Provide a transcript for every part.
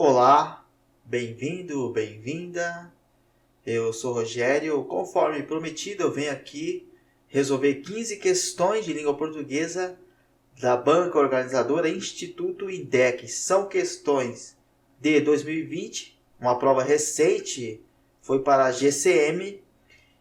Olá, bem-vindo, bem-vinda. Eu sou Rogério. Conforme prometido, eu venho aqui resolver 15 questões de língua portuguesa da banca organizadora Instituto INDEC. São questões de 2020, uma prova recente, foi para a GCM,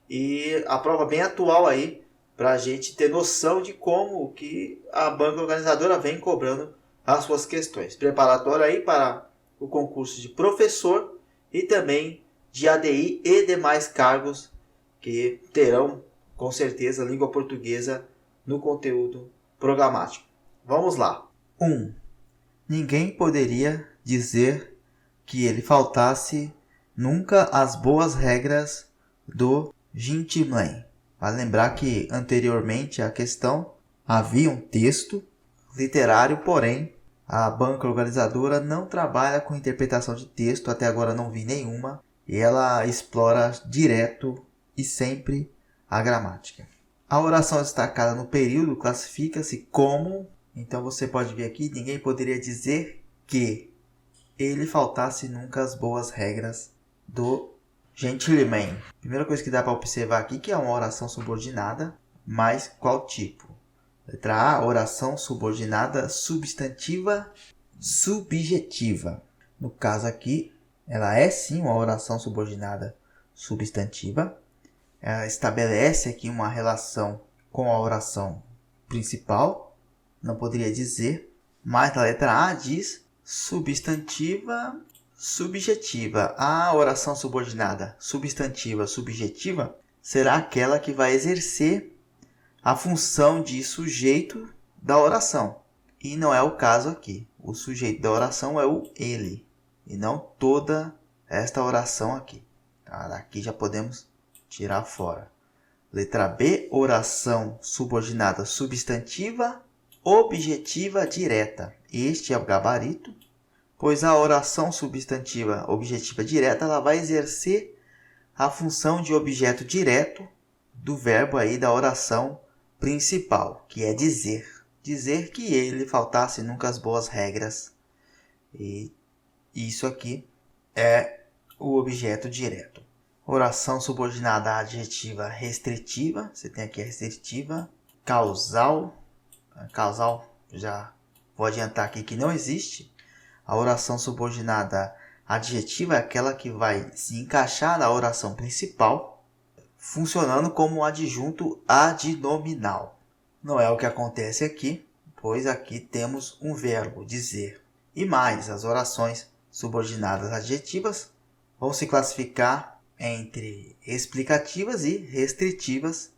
e a prova bem atual aí, para a gente ter noção de como que a banca organizadora vem cobrando as suas questões. Preparatório aí para o concurso de professor e também de ADI e demais cargos que terão, com certeza, língua portuguesa no conteúdo programático. Vamos lá. 1. Ninguém poderia dizer que ele faltasse nunca às boas regras do gentleman. Vale lembrar que anteriormente à questão havia um texto literário, porém a banca organizadora não trabalha com interpretação de texto, até agora não vi nenhuma, e ela explora direto e sempre a gramática. A oração destacada no período classifica-se como, então você pode ver aqui, ninguém poderia dizer que ele faltasse nunca às boas regras do gentleman. Primeira coisa que dá para observar aqui que é uma oração subordinada, mas qual tipo? Letra A, oração subordinada substantiva subjetiva. No caso aqui, ela é sim uma oração subordinada substantiva. Ela estabelece aqui uma relação com a oração principal. Não poderia dizer, mas na letra A diz substantiva subjetiva. A oração subordinada substantiva subjetiva será aquela que vai exercer a função de sujeito da oração. E não é o caso aqui. O sujeito da oração é o ele, e não toda esta oração aqui. Tá? Daqui já podemos tirar fora. Letra B, oração subordinada substantiva objetiva direta. Este é o gabarito, pois a oração substantiva objetiva direta ela vai exercer a função de objeto direto do verbo aí da oração principal, que é dizer. Dizer que ele faltasse nunca as boas regras. E isso aqui é o objeto direto. Oração subordinada adjetiva restritiva. Você tem aqui a restritiva. Causal. Causal, já vou adiantar aqui que não existe. A oração subordinada adjetiva é aquela que vai se encaixar na oração principal, funcionando como um adjunto adnominal. Não é o que acontece aqui, pois aqui temos um verbo, dizer. E mais, as orações subordinadas adjetivas vão se classificar entre explicativas e restritivas.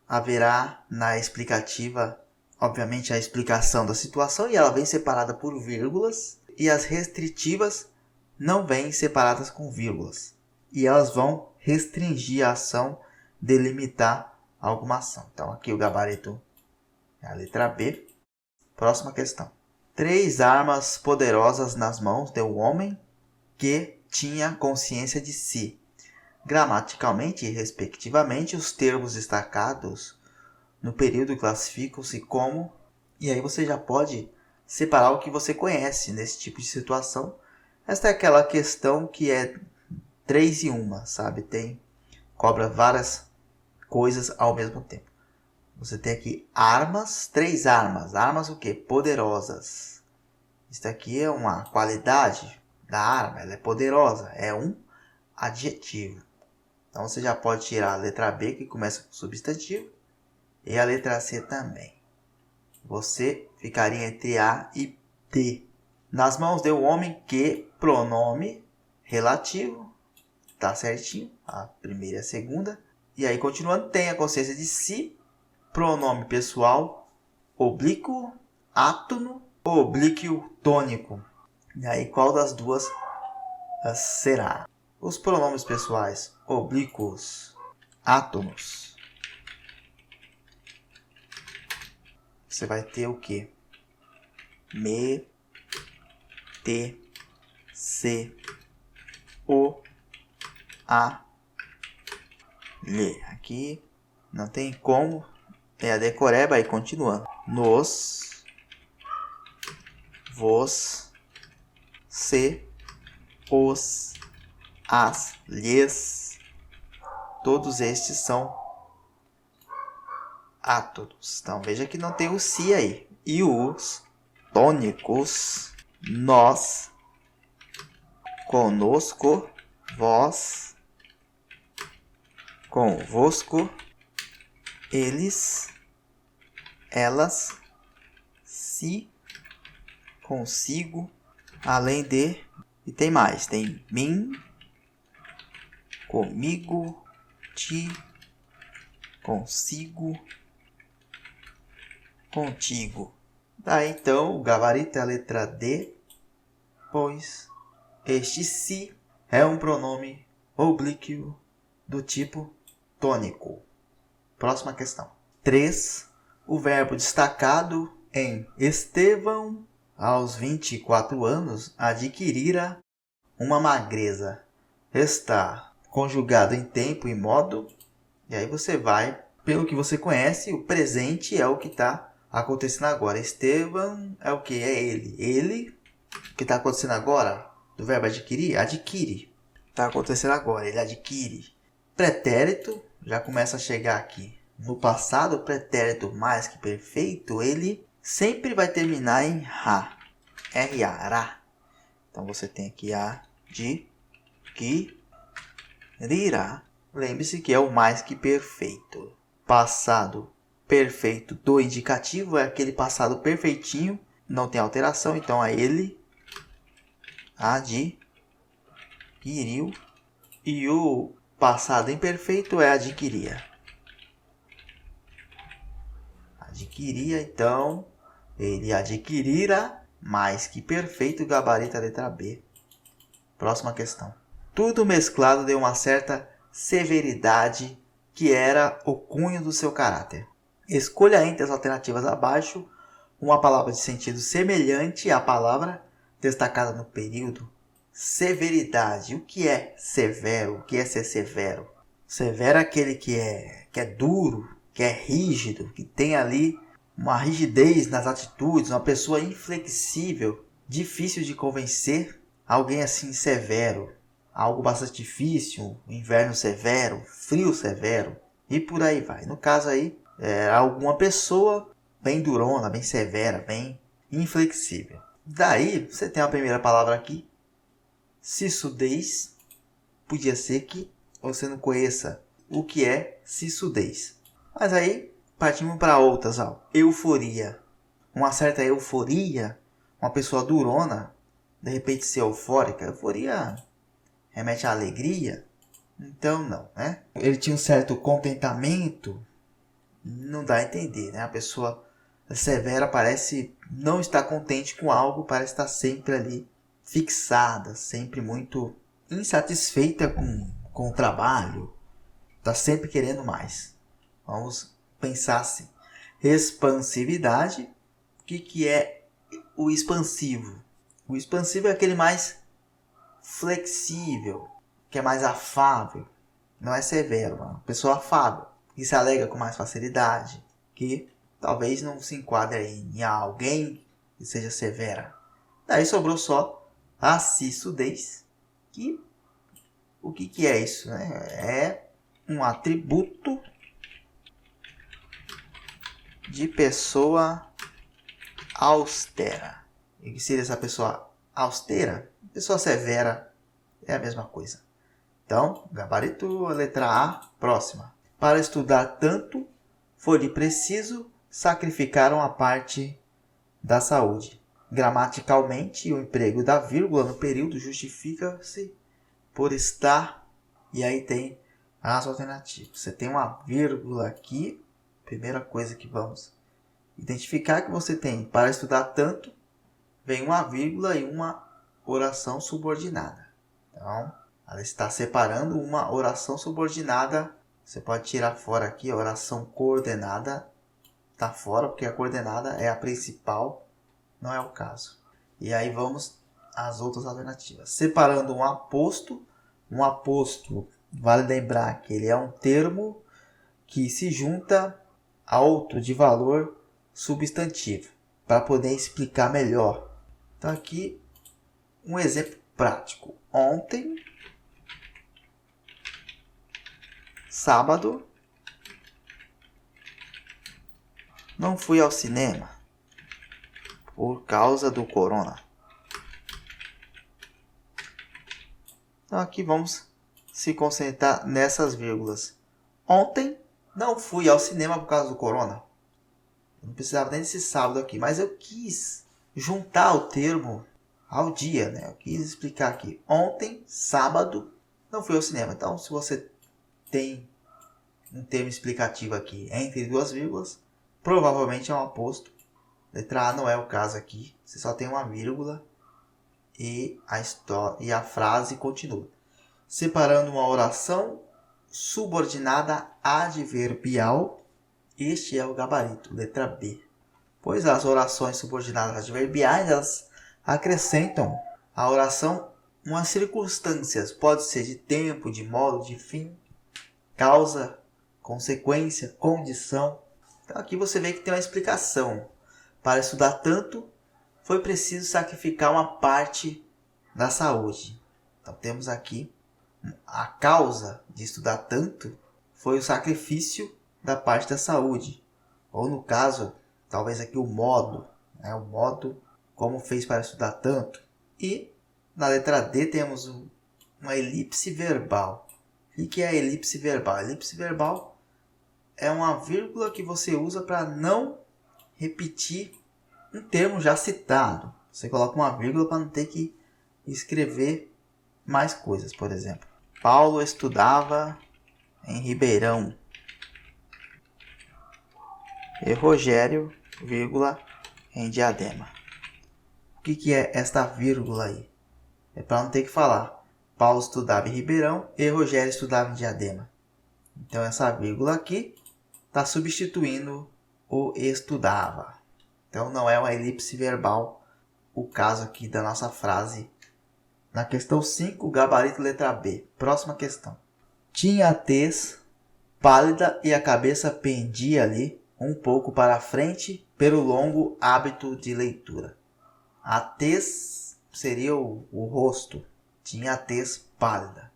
Haverá na explicativa, obviamente, a explicação da situação e ela vem separada por vírgulas. E as restritivas não vêm separadas com vírgulas. E elas vão restringir a ação, delimitar alguma ação. Então aqui o gabarito é a letra B. Próxima questão. 3 armas poderosas nas mãos de um homem que tinha consciência de si. Gramaticalmente e respectivamente, os termos destacados no período classificam-se como... E aí você já pode separar o que você conhece nesse tipo de situação. Esta é aquela questão que é 3 em 1, sabe? Cobra várias coisas ao mesmo tempo. Você tem aqui armas, 3 armas. Armas o quê? Poderosas. Isso aqui é uma qualidade da arma, ela é poderosa, é um adjetivo. Então você já pode tirar a letra B, que começa com substantivo, e a letra C também. Você ficaria entre A e D. Nas mãos de um homem que, pronome relativo, tá certinho, a primeira e a segunda. E aí, continuando, tem a consciência de si, pronome pessoal, oblíquo, átono, oblíquo tônico. E aí, qual das duas será? Os pronomes pessoais oblíquos, átonos. Você vai ter o quê? Me, te, se, o, a, lhe. Aqui não tem como. É a decoreba aí continuando. Nos, vos, se, os, as, lhes. Todos estes são átonos. Então veja que não tem o si aí. E os tônicos, nós, conosco, vós, convosco, eles, elas, si, consigo, além de, e tem mais, tem mim, comigo, ti, consigo, contigo. Daí então o gabarito é a letra D, pois este si é um pronome oblíquo do tipo tônico. Próxima questão. 3. O verbo destacado em Estevão, aos 24 anos, adquirira uma magreza. Está conjugado em tempo e modo. E aí você vai, pelo que você conhece, o presente é o que está acontecendo agora. Estevão é o que? É ele. Ele, o que está acontecendo agora, do verbo adquirir, adquire. Está acontecendo agora, ele adquire. Pretérito, já começa a chegar aqui. No passado, o pretérito mais que perfeito, ele sempre vai terminar em ra. R-A, ra. Então você tem aqui a de que rirá. Lembre-se que é o mais que perfeito. Passado perfeito do indicativo é aquele passado perfeitinho, não tem alteração, então é ele adquiriu. E o passado imperfeito é adquiria. Adquiria, então, ele adquirira mais que perfeito, gabarito a letra B. Próxima questão. Tudo mesclado deu uma certa severidade que era o cunho do seu caráter. Escolha entre as alternativas abaixo uma palavra de sentido semelhante à palavra destacada no período. Severidade. O que é severo? O que é ser severo? Severo é aquele que é duro, que é rígido, que tem ali uma rigidez nas atitudes, uma pessoa inflexível, difícil de convencer. Alguém assim severo, algo bastante difícil, inverno severo, frio severo e por aí vai. No caso aí, é alguma pessoa bem durona, bem severa, bem inflexível. Daí, você tem a primeira palavra aqui, sissudez. Podia ser que você não conheça o que é sissudez. Mas aí, partimos para outras. Ó. Euforia. Uma certa euforia, uma pessoa durona, de repente ser eufórica. Euforia remete à alegria. Então, não, né? Ele tinha um certo contentamento. Não dá a entender, né? A pessoa severa parece não estar contente com algo, parece estar sempre ali fixada, sempre muito insatisfeita com o trabalho, está sempre querendo mais. Vamos pensar assim. Expansividade. O que é o expansivo? O expansivo é aquele mais flexível, que é mais afável. Não é severo, é uma pessoa afável, que se alega com mais facilidade, que talvez não se enquadre em alguém que seja severa. Daí sobrou só a sissudez, que o que é isso? Né? É um atributo de pessoa austera. E o que seria essa pessoa austera? Pessoa severa é a mesma coisa. Então, gabarito, letra A, próxima. Para estudar tanto, foi-lhe preciso sacrificar uma parte da saúde. Gramaticalmente, o emprego da vírgula no período justifica-se por estar, e aí tem as alternativas. Você tem uma vírgula aqui, primeira coisa que vamos identificar que você tem para estudar tanto, vem uma vírgula e uma oração subordinada. Então, ela está separando uma oração subordinada. Você pode tirar fora aqui a oração coordenada. Está fora porque a coordenada é a principal, não é o caso. E aí vamos às outras alternativas. Separando um aposto. Um aposto, vale lembrar que ele é um termo que se junta a outro de valor substantivo, para poder explicar melhor. Então aqui um exemplo prático. Ontem, sábado, não fui ao cinema por causa do corona. Então aqui vamos se concentrar nessas vírgulas. Ontem não fui ao cinema por causa do corona. Não precisava nem desse sábado aqui, mas eu quis juntar o termo ao dia, né? Eu quis explicar aqui. Ontem, sábado, não fui ao cinema. Então, se você tem um termo explicativo aqui entre duas vírgulas, provavelmente é um aposto. Letra A não é o caso aqui. Você só tem uma vírgula e a frase continua. Separando uma oração subordinada adverbial. Este é o gabarito, letra B. Pois as orações subordinadas adverbiais, elas acrescentam à oração umas circunstâncias. Pode ser de tempo, de modo, de fim, causa, consequência, condição. Então aqui você vê que tem uma explicação. Para estudar tanto, foi preciso sacrificar uma parte da saúde. Então temos aqui a causa de estudar tanto foi o sacrifício da parte da saúde. Ou no caso, talvez aqui o modo, né? O modo como fez para estudar tanto. E na letra D temos uma elipse verbal. O que é a elipse verbal? A elipse verbal é uma vírgula que você usa para não repetir um termo já citado. Você coloca uma vírgula para não ter que escrever mais coisas. Por exemplo, Paulo estudava em Ribeirão. E Rogério, vírgula, em Diadema. O que é esta vírgula aí? É para não ter que falar. Paulo estudava em Ribeirão e Rogério estudava em Diadema. Então essa vírgula aqui está substituindo o estudava. Então não é uma elipse verbal o caso aqui da nossa frase. Na questão 5, gabarito letra B. Próxima questão. Tinha a tez pálida e a cabeça pendia ali um pouco para a frente pelo longo hábito de leitura. A tez seria o rosto. Tinha a tez pálida.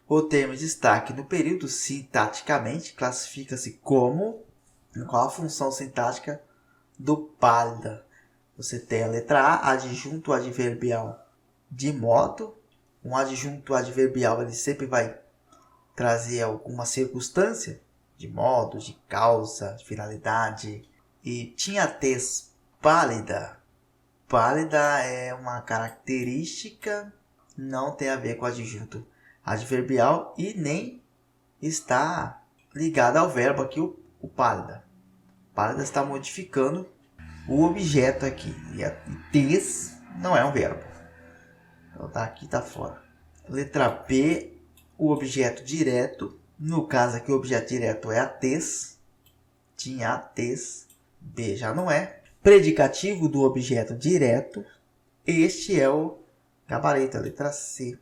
O termo de destaque no período sintaticamente classifica-se como... Qual a função sintática do pálida? Você tem a letra A, adjunto adverbial de modo. Um adjunto adverbial ele sempre vai trazer alguma circunstância de modo, de causa, de finalidade. E tinha tez pálida. Pálida é uma característica, não tem a ver com adjunto adverbial e nem está ligada ao verbo aqui, o pálida. Pálida está modificando o objeto aqui. E a tez não é um verbo. Então tá aqui, tá fora. Letra B, o objeto direto. No caso aqui, o objeto direto é a tez. Tinha a tez. B já não é. Predicativo do objeto direto. Este é o gabarito, a letra C.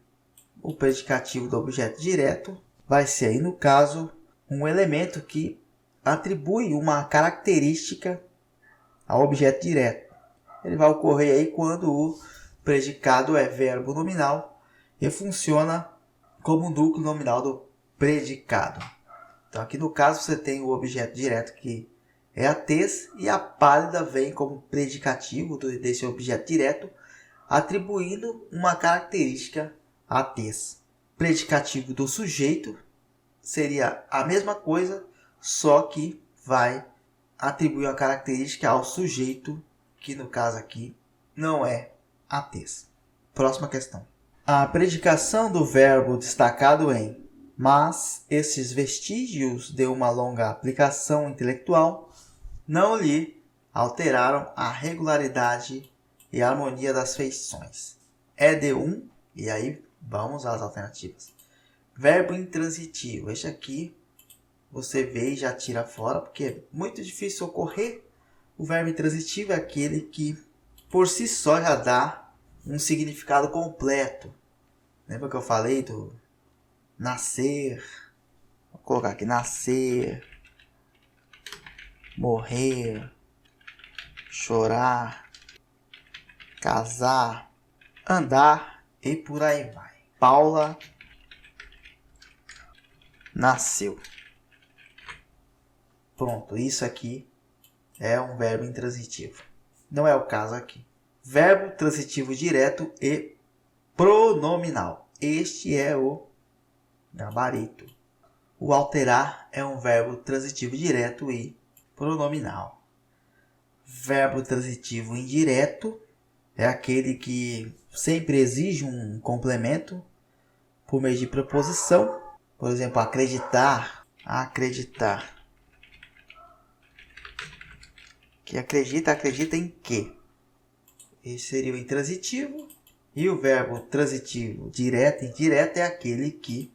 O predicativo do objeto direto vai ser aí, no caso, um elemento que atribui uma característica ao objeto direto. Ele vai ocorrer aí quando o predicado é verbo nominal e funciona como núcleo nominal do predicado. Então aqui no caso você tem o objeto direto que é a tez e a pálida vem como predicativo desse objeto direto, atribuindo uma característica à tez. Predicativo do sujeito seria a mesma coisa, só que vai atribuir uma característica ao sujeito, que no caso aqui não é a tez. Próxima questão. A predicação do verbo destacado em mas esses vestígios de uma longa aplicação intelectual não lhe alteraram a regularidade e a harmonia das feições. É de um, e aí vamos às alternativas. Verbo intransitivo. Este aqui você vê e já tira fora, porque é muito difícil ocorrer. O verbo intransitivo é aquele que por si só já dá um significado completo. Lembra que eu falei do nascer? Vou colocar aqui, nascer, morrer, chorar, casar, andar e por aí vai. Paula nasceu. Pronto, isso aqui é um verbo intransitivo. Não é o caso aqui. Verbo transitivo direto e pronominal. Este é o gabarito. O alterar é um verbo transitivo direto e pronominal. Verbo transitivo indireto é aquele que sempre exige um complemento por meio de preposição. Por exemplo, acreditar. Acreditar. Que acredita em quê? Esse seria o intransitivo. E o verbo transitivo direto e indireto é aquele que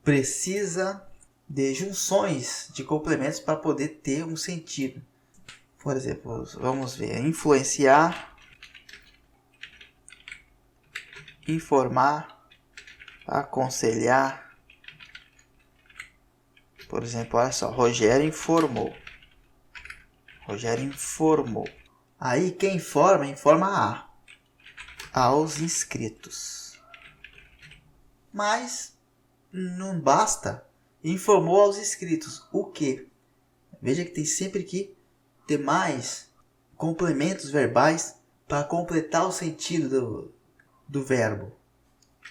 precisa de junções de complementos para poder ter um sentido. Por exemplo, vamos ver, influenciar, informar, aconselhar. Por exemplo, olha só, Rogério informou. Rogério informou. Aí quem informa aos inscritos. Mas não basta. Informou aos inscritos. O quê? Veja que tem sempre que ter mais complementos verbais para completar o sentido do verbo.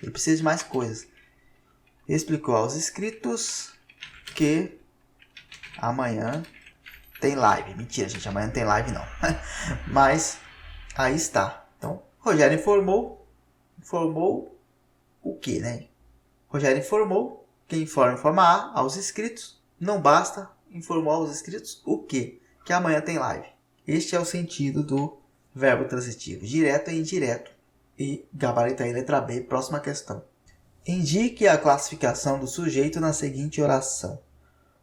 Ele precisa de mais coisas. Explicou aos inscritos que amanhã tem live. Mentira, gente, amanhã não tem live não. Mas aí está. Então, Rogério informou o que, né? Rogério informou, quem informa aos inscritos. Não basta, informou aos inscritos o quê? Que amanhã tem live. Este é o sentido do verbo transitivo, direto e indireto. E gabarito aí, letra B, próxima questão. Indique a classificação do sujeito na seguinte oração.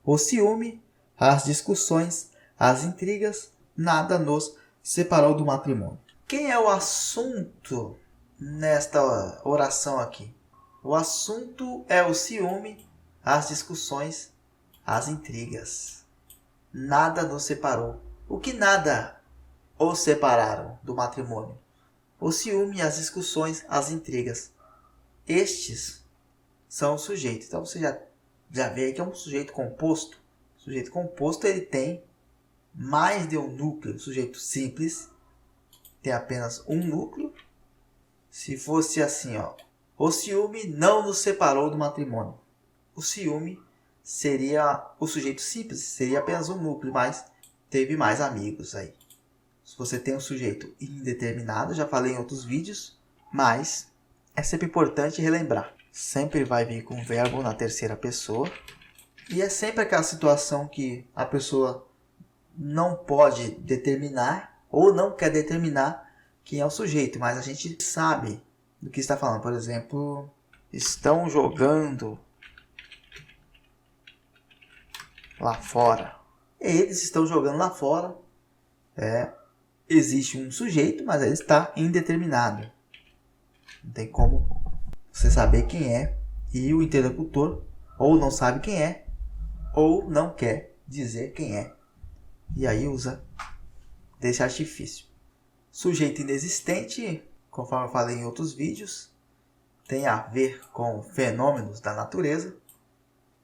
O ciúme, as discussões, as intrigas, nada nos separou do matrimônio. Quem é o assunto nesta oração aqui? O assunto é o ciúme, as discussões, as intrigas. Nada nos separou. O que nada os separaram do matrimônio? O ciúme, as discussões, as intrigas. Estes são os sujeitos. Então você já vê que é um sujeito composto. O sujeito composto ele tem mais de um núcleo. O sujeito simples tem apenas um núcleo. Se fosse assim, ó, o ciúme não nos separou do matrimônio. O ciúme seria o sujeito simples, seria apenas um núcleo, mas teve mais amigos aí. Se você tem um sujeito indeterminado, já falei em outros vídeos, mas é sempre importante relembrar. Sempre vai vir com verbo na terceira pessoa. E é sempre aquela situação que a pessoa não pode determinar ou não quer determinar quem é o sujeito, mas a gente sabe do que está falando. Por exemplo, estão jogando lá fora. Eles estão jogando lá fora. Existe um sujeito, mas ele está indeterminado. Não tem como você saber quem é. E o interlocutor ou não sabe quem é, ou não quer dizer quem é. E aí usa desse artifício. Sujeito inexistente, conforme eu falei em outros vídeos, tem a ver com fenômenos da natureza.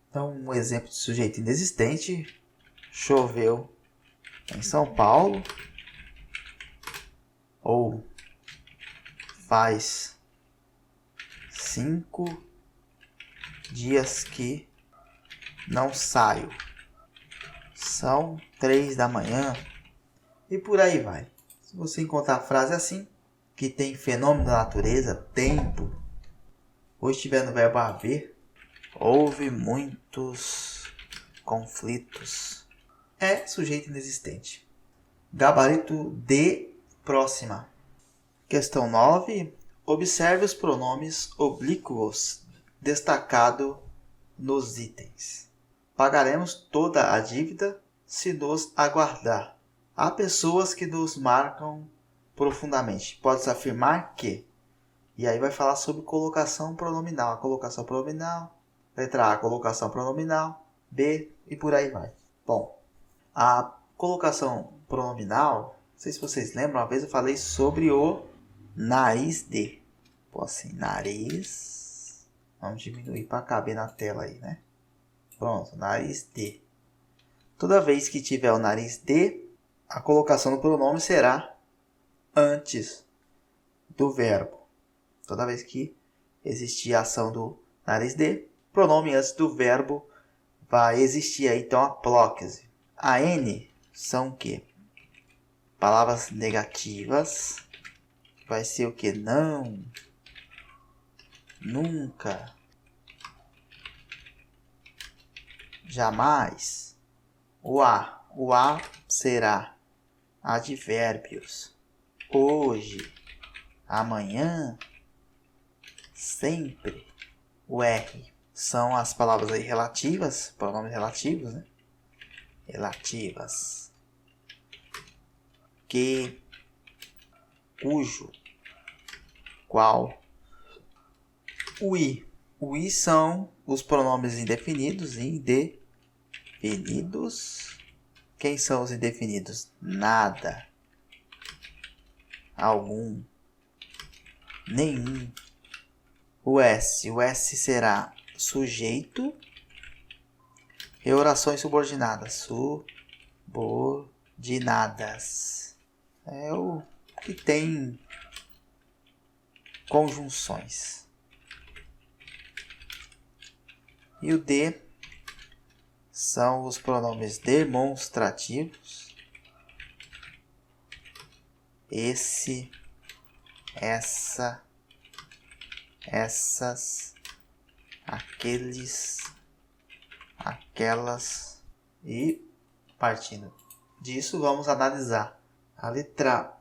Então, um exemplo de sujeito inexistente: choveu em São Paulo, ou faz 5 dias que não saio, são 3 da manhã, e por aí vai. Se você encontrar a frase assim, que tem fenômeno da natureza, tempo, ou estiver no verbo haver, houve muitos conflitos, é sujeito inexistente. Gabarito D, próxima. Questão 9. Observe os pronomes oblíquos destacado nos itens. Pagaremos toda a dívida se nos aguardar. Há pessoas que nos marcam profundamente. Pode-se afirmar que. E aí vai falar sobre colocação pronominal. A colocação pronominal. Letra A, colocação pronominal. B, e por aí vai. Bom, a colocação pronominal, não sei se vocês lembram, uma vez eu falei sobre o nariz de. Pô, assim, nariz. Vamos diminuir para caber na tela aí, né? Pronto, nariz de. Toda vez que tiver o nariz de, a colocação do pronome será antes do verbo. Toda vez que existir a ação do nariz de, pronome antes do verbo vai existir aí, então, a próclise. A N são o quê? Palavras negativas. Vai ser o quê? Não. Nunca. Jamais. O A será advérbios. Hoje. Amanhã. Sempre. O R são as palavras aí relativas, pronomes relativos, né? Relativas. Que, cujo, qual. O I. O I são os pronomes indefinidos e indefinidos. Quem são os indefinidos? Nada. Algum. Nenhum. O S. O S será sujeito e orações subordinadas. Subordinadas. É o que tem conjunções. E o D são os pronomes demonstrativos. Esse, essa, essas, aqueles, aquelas. E partindo disso, vamos analisar a letra.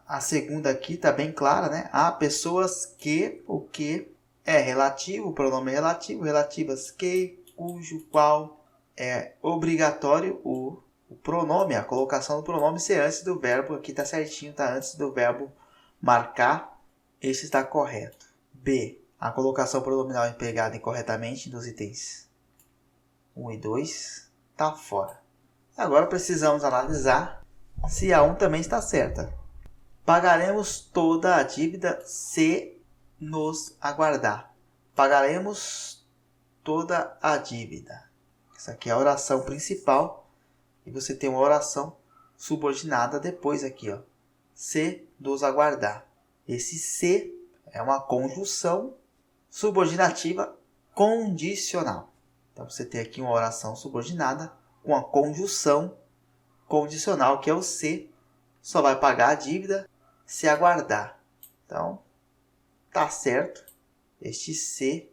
A segunda aqui está bem clara, né? Há pessoas que, o que é relativo, o pronome relativo, relativas que, cujo, qual. É obrigatório o pronome, a colocação do pronome ser antes do verbo. Aqui está certinho, está antes do verbo marcar. Esse está correto. B. A colocação pronominal empregada incorretamente nos itens 1 e 2 está fora. Agora precisamos analisar se a 1 também está certa. Pagaremos toda a dívida se nos aguardar. Pagaremos toda a dívida. Essa aqui é a oração principal. E você tem uma oração subordinada depois aqui, ó. Se nos aguardar. Esse se é uma conjunção subordinativa condicional. Então você tem aqui uma oração subordinada com a conjunção condicional, que é o se. Só vai pagar a dívida se aguardar. Então, tá certo. Este se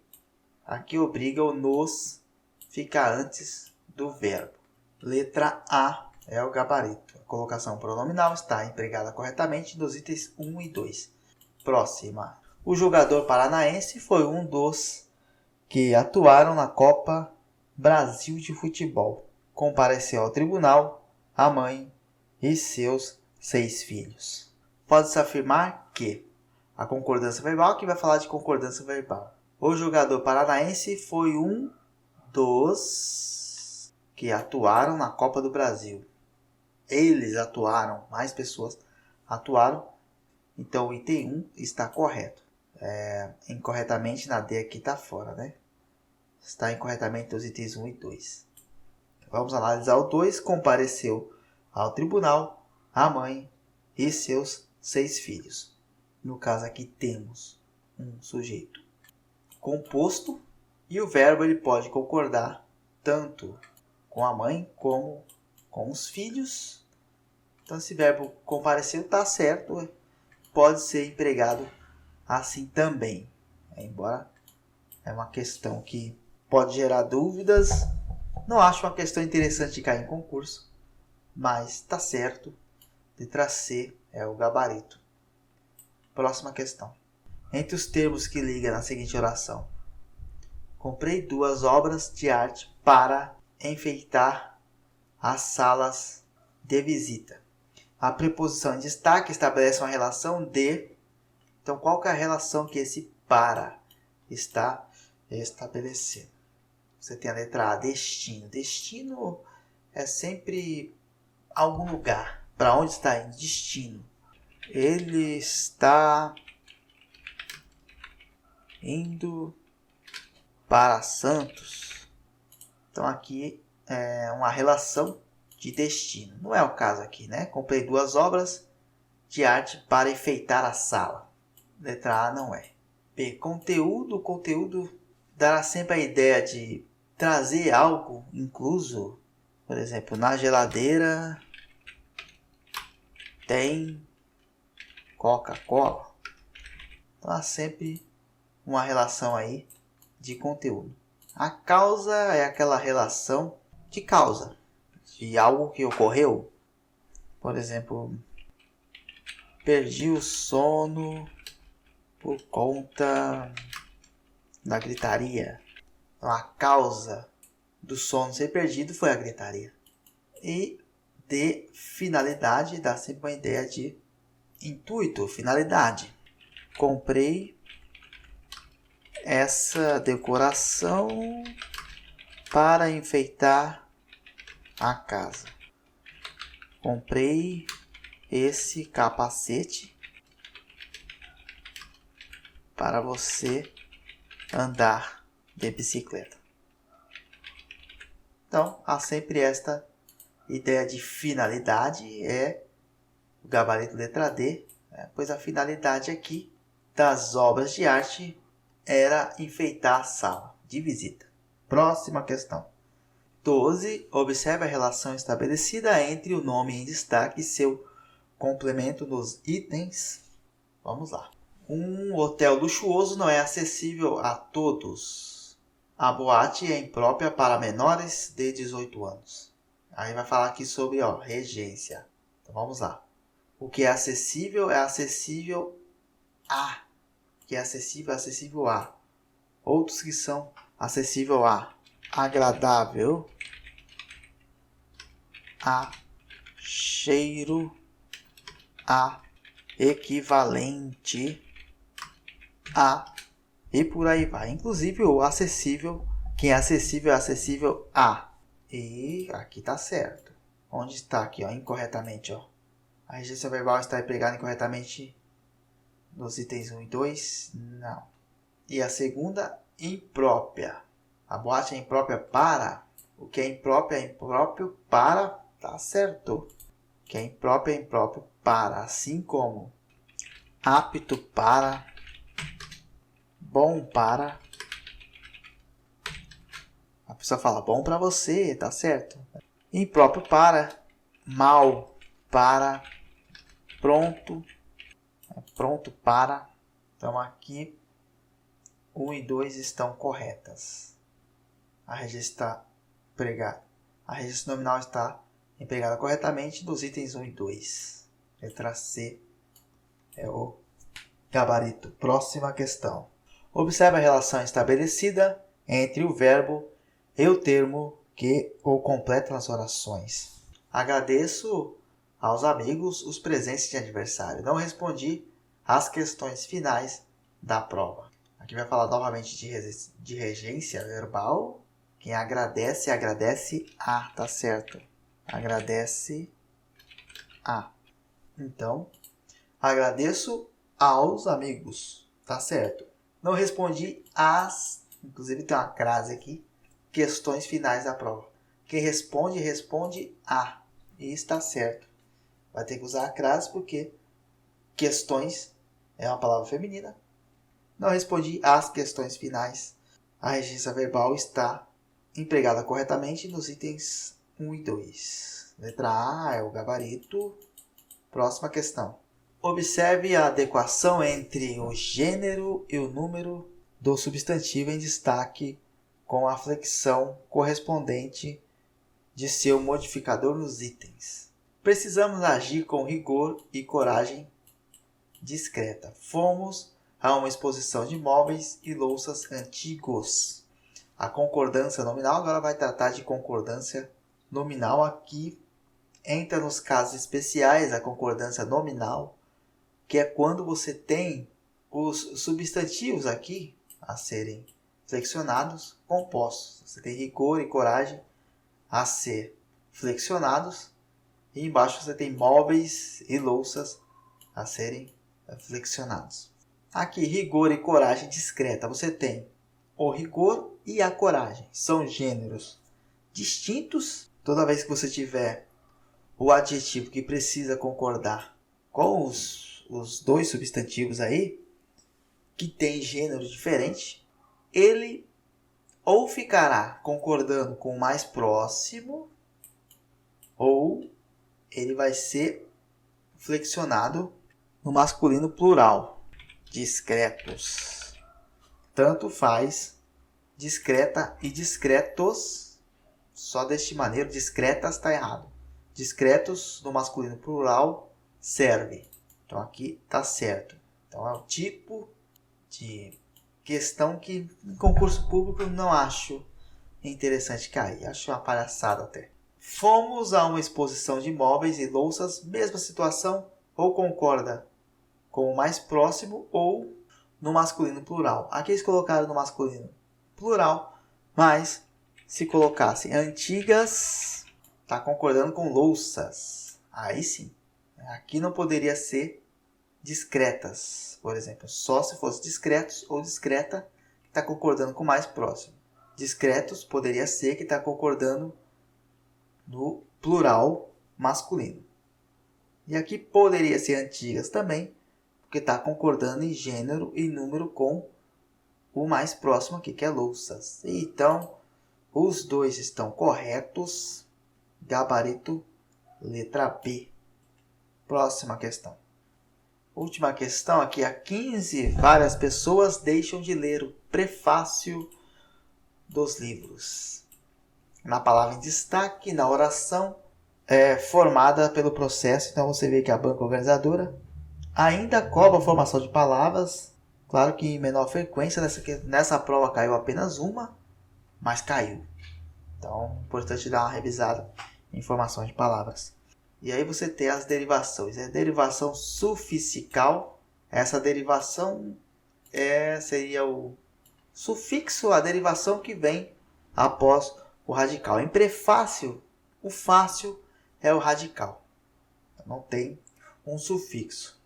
aqui obriga o nos ficar antes do verbo. Letra A é o gabarito. A colocação pronominal está empregada corretamente nos itens 1 e 2. Próxima. O jogador paranaense foi um dos que atuaram na Copa Brasil de Futebol. Compareceu ao tribunal a mãe e seus 6 filhos. Pode-se afirmar que a concordância verbal, aqui vai falar de concordância verbal. O jogador paranaense foi um dos que atuaram na Copa do Brasil. Eles atuaram, mais pessoas atuaram. Então o item 1 está correto. Incorretamente na D aqui está fora, né? Está incorretamente nos itens 1 e 2. Vamos analisar o 2. Compareceu ao tribunal a mãe e seus 6 filhos. No caso aqui temos um sujeito composto e o verbo ele pode concordar tanto com a mãe como com os filhos. Então esse verbo compareceu está certo, pode ser empregado assim também. Embora é uma questão que pode gerar dúvidas, não acho uma questão interessante de cair em concurso, mas está certo. Letra C é o gabarito. Próxima questão. Entre os termos que liga na seguinte oração: comprei 2 obras de arte para enfeitar as salas de visita. A preposição em destaque estabelece uma relação de. Então, qual que é a relação que esse para está estabelecendo? Você tem a letra A, destino. Destino é sempre algum lugar. Para onde está indo? Destino. Ele está indo para Santos. Então aqui é uma relação de destino. Não é o caso aqui, né? Comprei 2 obras de arte para enfeitar a sala. Letra A não é. B. Conteúdo. Conteúdo dará sempre a ideia de trazer algo incluso. Por exemplo, na geladeira tem Coca-Cola. Então há sempre uma relação aí de conteúdo. A causa é aquela relação de causa, de algo que ocorreu. Por exemplo, perdi o sono por conta da gritaria. Então, a causa do sono ser perdido foi a gritaria. E de finalidade dá sempre uma ideia de intuito, finalidade. Comprei essa decoração para enfeitar a casa. Comprei esse capacete para você andar de bicicleta. Então, há sempre esta ideia de finalidade, é o gabarito letra D, pois a finalidade aqui das obras de arte era enfeitar a sala de visita. Próxima questão. 12. Observe a relação estabelecida entre o nome em destaque e seu complemento nos itens. Vamos lá. Um hotel luxuoso não é acessível a todos. A boate é imprópria para menores de 18 anos. Aí vai falar aqui sobre regência. Então vamos lá. O que é acessível a. O que é acessível a. Outros que são acessível a. Agradável. A. Cheiro. A. Equivalente a. E por aí vai. Inclusive o acessível. Quem é acessível a. E aqui está certo. Onde está aqui? Incorretamente. A regência verbal está empregada incorretamente nos itens 1 e 2? Não. E a segunda, imprópria. A boate é imprópria para. O que é impróprio para. Tá certo. O que é impróprio para. Assim como apto para, bom para. A pessoa fala bom para você, tá certo. Impróprio para, mal para, pronto para. Então aqui 1 e 2 estão corretas. A regência está empregada. A regência nominal está empregada corretamente nos itens 1 e 2. Letra C é o gabarito. Próxima questão. Observe a relação estabelecida entre o verbo e o termo que o completa nas orações. Agradeço aos amigos os presentes de aniversário. Não respondi às questões finais da prova. Aqui vai falar novamente de regência verbal. Quem agradece a, tá certo? Agradece a. Então, agradeço aos amigos, tá certo? Não respondi às, inclusive tem uma crase aqui, questões finais da prova. Quem responde a. E está certo. Vai ter que usar a crase porque questões é uma palavra feminina. Não respondi às questões finais. A regência verbal está empregada corretamente nos itens 1 e 2. Letra A é o gabarito. Próxima questão. Observe a adequação entre o gênero e o número do substantivo em destaque com a flexão correspondente de seu modificador nos itens. Precisamos agir com rigor e coragem discreta. Fomos a uma exposição de móveis e louças antigos. A concordância nominal agora vai tratar de concordância nominal. Aqui entra nos casos especiais a concordância nominal, que é quando você tem os substantivos aqui a serem flexionados compostos. Você tem rigor e coragem a ser flexionados e embaixo você tem móveis e louças a serem flexionados. Aqui, rigor e coragem discreta. Você tem o rigor e a coragem. São gêneros distintos. Toda vez que você tiver o adjetivo que precisa concordar com os dois substantivos aí, que tem gênero diferente, ele ou ficará concordando com o mais próximo, ou ele vai ser flexionado no masculino plural. Discretos. Tanto faz discreta e discretos. Só deste maneira, discretas está errado. Discretos no masculino plural serve. Então aqui está certo. Então é o tipo de questão que em concurso público eu não acho interessante cair. Acho uma palhaçada até. Fomos a uma exposição de móveis e louças, mesma situação, ou concorda com o mais próximo ou no masculino plural. Aqui eles colocaram no masculino plural, mas se colocassem antigas, está concordando com louças. Aí sim. Aqui não poderia ser discretas, por exemplo. Só se fosse discretos ou discreta, que está concordando com o mais próximo. Discretos poderia ser que está concordando no plural masculino. E aqui poderia ser antigas também, porque está concordando em gênero e número com o mais próximo aqui, que é louças. Então, os dois estão corretos. Gabarito, letra B. Próxima questão. Última questão aqui, a 15. Várias pessoas deixam de ler o prefácio dos livros. Na palavra em destaque, na oração, formada pelo processo. Então, você vê que a banca organizadora ainda cobra a formação de palavras. Claro que em menor frequência, nessa prova caiu apenas uma, mas caiu. Então, é importante dar uma revisada em formação de palavras. E aí você tem as derivações. A derivação sufixical. Essa derivação seria o sufixo, a derivação que vem após o radical. Em prefácio, o fácil é o radical. Não tem um sufixo.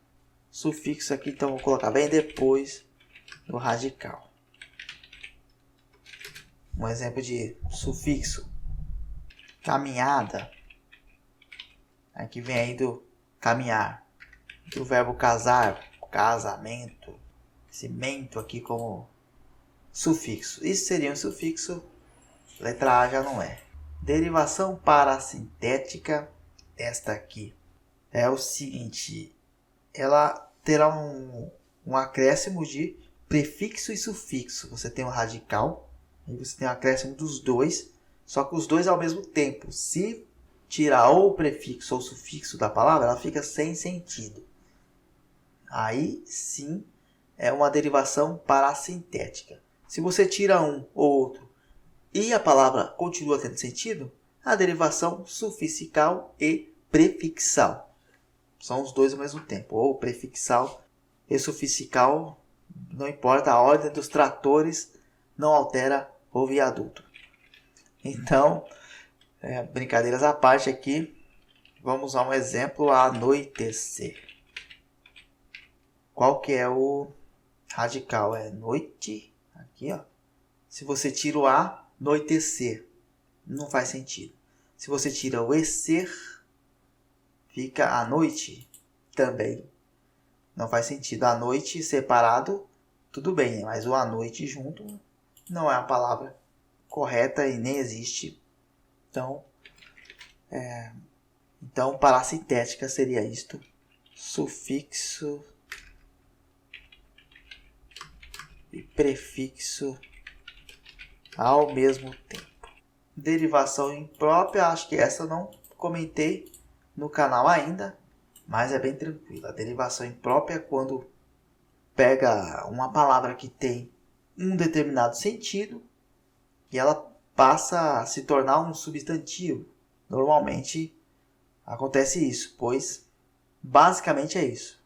Sufixo aqui, então vou colocar bem depois do radical. Um exemplo de sufixo. Caminhada. Aqui vem aí do caminhar. Do verbo casar, casamento. Esse mento aqui como sufixo. Isso seria um sufixo. Letra A já não é. Derivação parasintética. Esta aqui é o seguinte. Ela terá um acréscimo de prefixo e sufixo. Você tem um radical. E você tem um acréscimo dos dois. Só que os dois ao mesmo tempo. Se tirar ou o prefixo ou o sufixo da palavra, ela fica sem sentido. Aí sim é uma derivação parasintética. Se você tira um ou outro e a palavra continua tendo sentido, a derivação sufixal e prefixal. São os dois ao mesmo tempo. Ou prefixal e sufixal, não importa, a ordem dos tratores não altera o viaduto. Então, brincadeiras à parte aqui, vamos a um exemplo, anoitecer. Qual que é o radical? É noite, aqui ó. Se você tira o A, noitecer, não faz sentido. Se você tira o ecer, fica a noite, também não faz sentido. A noite separado, tudo bem, mas o a noite junto não é a palavra correta e nem existe. Então parasintética seria isto. Sufixo e prefixo ao mesmo tempo. Derivação imprópria, acho que essa eu não comentei no canal ainda, mas é bem tranquilo. A derivação imprópria é quando pega uma palavra que tem um determinado sentido e ela passa a se tornar um substantivo. Normalmente acontece isso, pois basicamente é isso.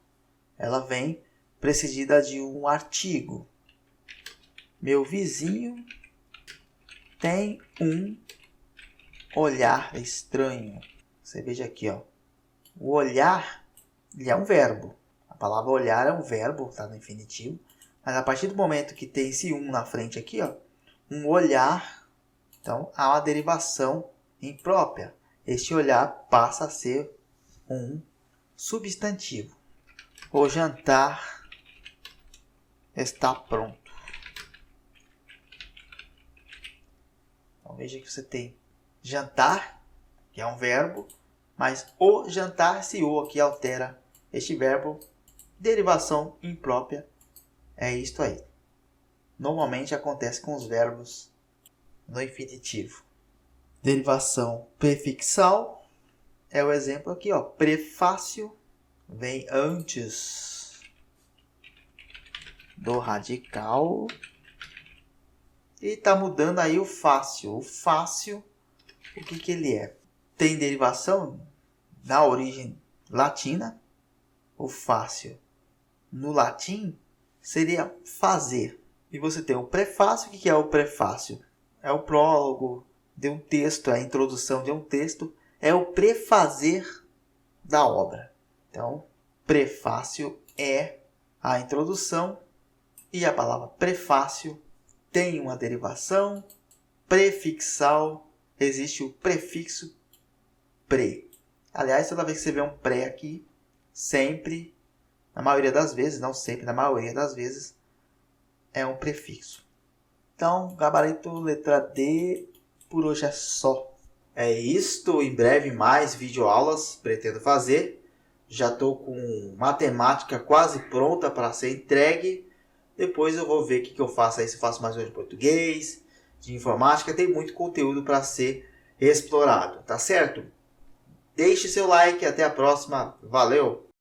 Ela vem precedida de um artigo. Meu vizinho tem um olhar estranho. Você veja aqui, ó. O olhar, ele é um verbo. A palavra olhar é um verbo, está no infinitivo. Mas a partir do momento que tem esse na frente aqui, ó, um olhar, então há uma derivação imprópria. Este olhar passa a ser um substantivo. O jantar está pronto. Então veja que você tem jantar, que é um verbo, mas o jantar, se o aqui altera este verbo, derivação imprópria, é isto aí. Normalmente acontece com os verbos no infinitivo. Derivação prefixal é o exemplo aqui, ó. Prefácio vem antes do radical e está mudando aí o fácil. O fácil, o que ele é? Tem derivação na origem latina. O fácil no latim seria fazer. E você tem o prefácio. O que é o prefácio? É o prólogo de um texto, a introdução de um texto. É o prefazer da obra. Então, prefácio é a introdução e a palavra prefácio tem uma derivação prefixal. Existe o prefixo pre. Aliás, toda vez que você vê um pré aqui, sempre, na maioria das vezes, não sempre, na maioria das vezes, é um prefixo. Então, gabarito letra D, por hoje é só. É isto, em breve mais videoaulas pretendo fazer. Já estou com matemática quase pronta para ser entregue. Depois eu vou ver o que eu faço aí, se eu faço mais um de português, de informática. Tem muito conteúdo para ser explorado, tá certo? Deixe seu like, até a próxima. Valeu!